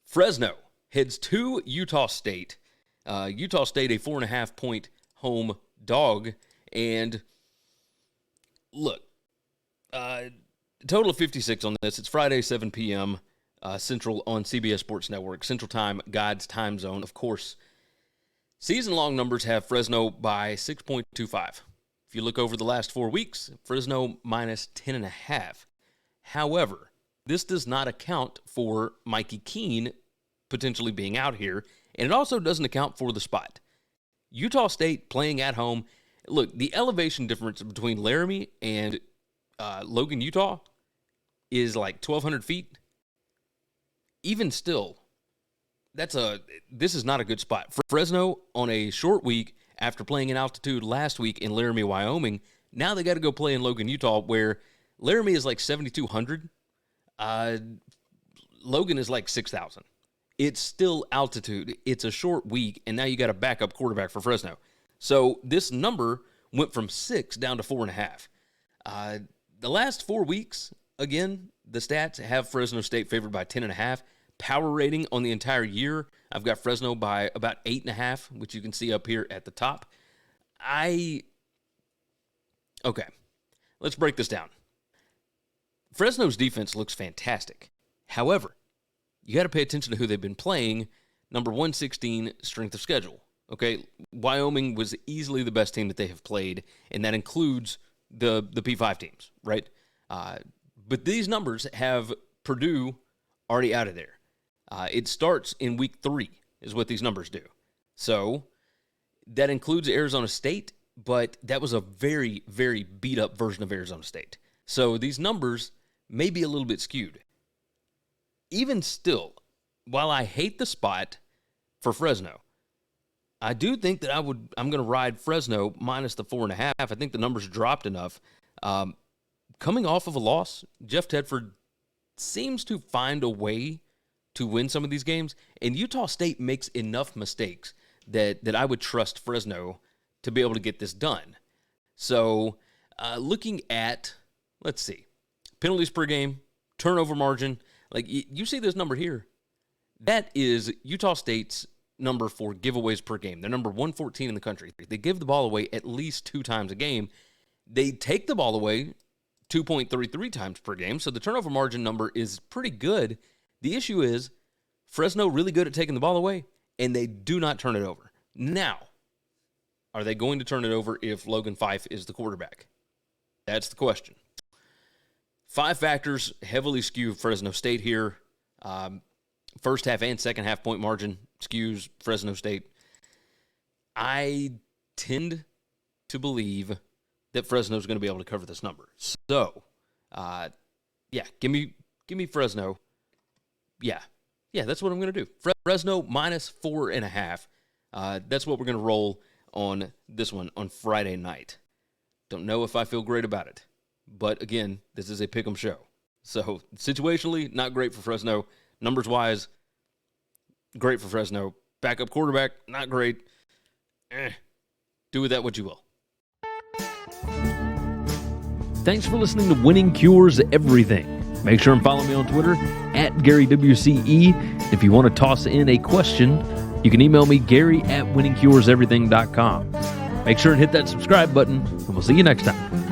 Fresno heads to Utah State. Utah State, a 4.5-point home dog. And look, total of 56 on this. It's Friday, 7 p.m. Central on CBS Sports Network. Central Time, God's time zone. Of course, season-long numbers have Fresno by 6.25. If you look over the last 4 weeks, Fresno minus 10.5. However, this does not account for Mikey Keene potentially being out here, and it also doesn't account for the spot. Utah State playing at home. Look, the elevation difference between Laramie and Logan, Utah is like 1,200 feet. Even still, this is not a good spot. For Fresno, on a short week, after playing in altitude last week in Laramie, Wyoming, now they got to go play in Logan, Utah, where Laramie is like 7,200. Logan is like 6,000. It's still altitude. It's a short week, and now you got a backup quarterback for Fresno. So this number went from 6 down to 4.5. The last 4 weeks, again, the stats have Fresno State favored by 10.5. Power rating on the entire year, I've got Fresno by about 8.5, which you can see up here at the top. Okay, let's break this down. Fresno's defense looks fantastic. However, you got to pay attention to who they've been playing. Number 116, strength of schedule. Okay, Wyoming was easily the best team that they have played, and that includes the P5 teams, right? But these numbers have Purdue already out of there. It starts in week 3 is what these numbers do. So that includes Arizona State, but that was a very, very beat-up version of Arizona State. So these numbers may be a little bit skewed. Even still, while I hate the spot for Fresno, I do think that I'm going to ride Fresno minus the 4.5. I think the numbers dropped enough. Coming off of a loss, Jeff Tedford seems to find a way to win some of these games, and Utah State makes enough mistakes that I would trust Fresno to be able to get this done. So looking at, let's see, penalties per game, turnover margin, like you see this number here, that is Utah State's number for giveaways per game. They're number 114 in the country. They give the ball away at least 2 times a game. They take the ball away 2.33 times per game, so the turnover margin number is pretty good. The issue is Fresno really good at taking the ball away, and they do not turn it over. Now, are they going to turn it over if Logan Fife is the quarterback? That's the question. 5 factors heavily skew Fresno State here. First half and second half point margin skews Fresno State. I tend to believe that Fresno is going to be able to cover this number. So, give me Fresno. Yeah, that's what I'm going to do. Fresno minus 4.5. That's what we're going to roll on this one on Friday night. Don't know if I feel great about it. But, again, this is a pick'em show. So, situationally, not great for Fresno. Numbers-wise, great for Fresno. Backup quarterback, not great. Do with that what you will. Thanks for listening to Winning Cures Everything. Make sure and follow me on Twitter @GaryWCE. If you want to toss in a question, you can email me, Gary@winningcureseverything.com. Make sure and hit that subscribe button, and we'll see you next time.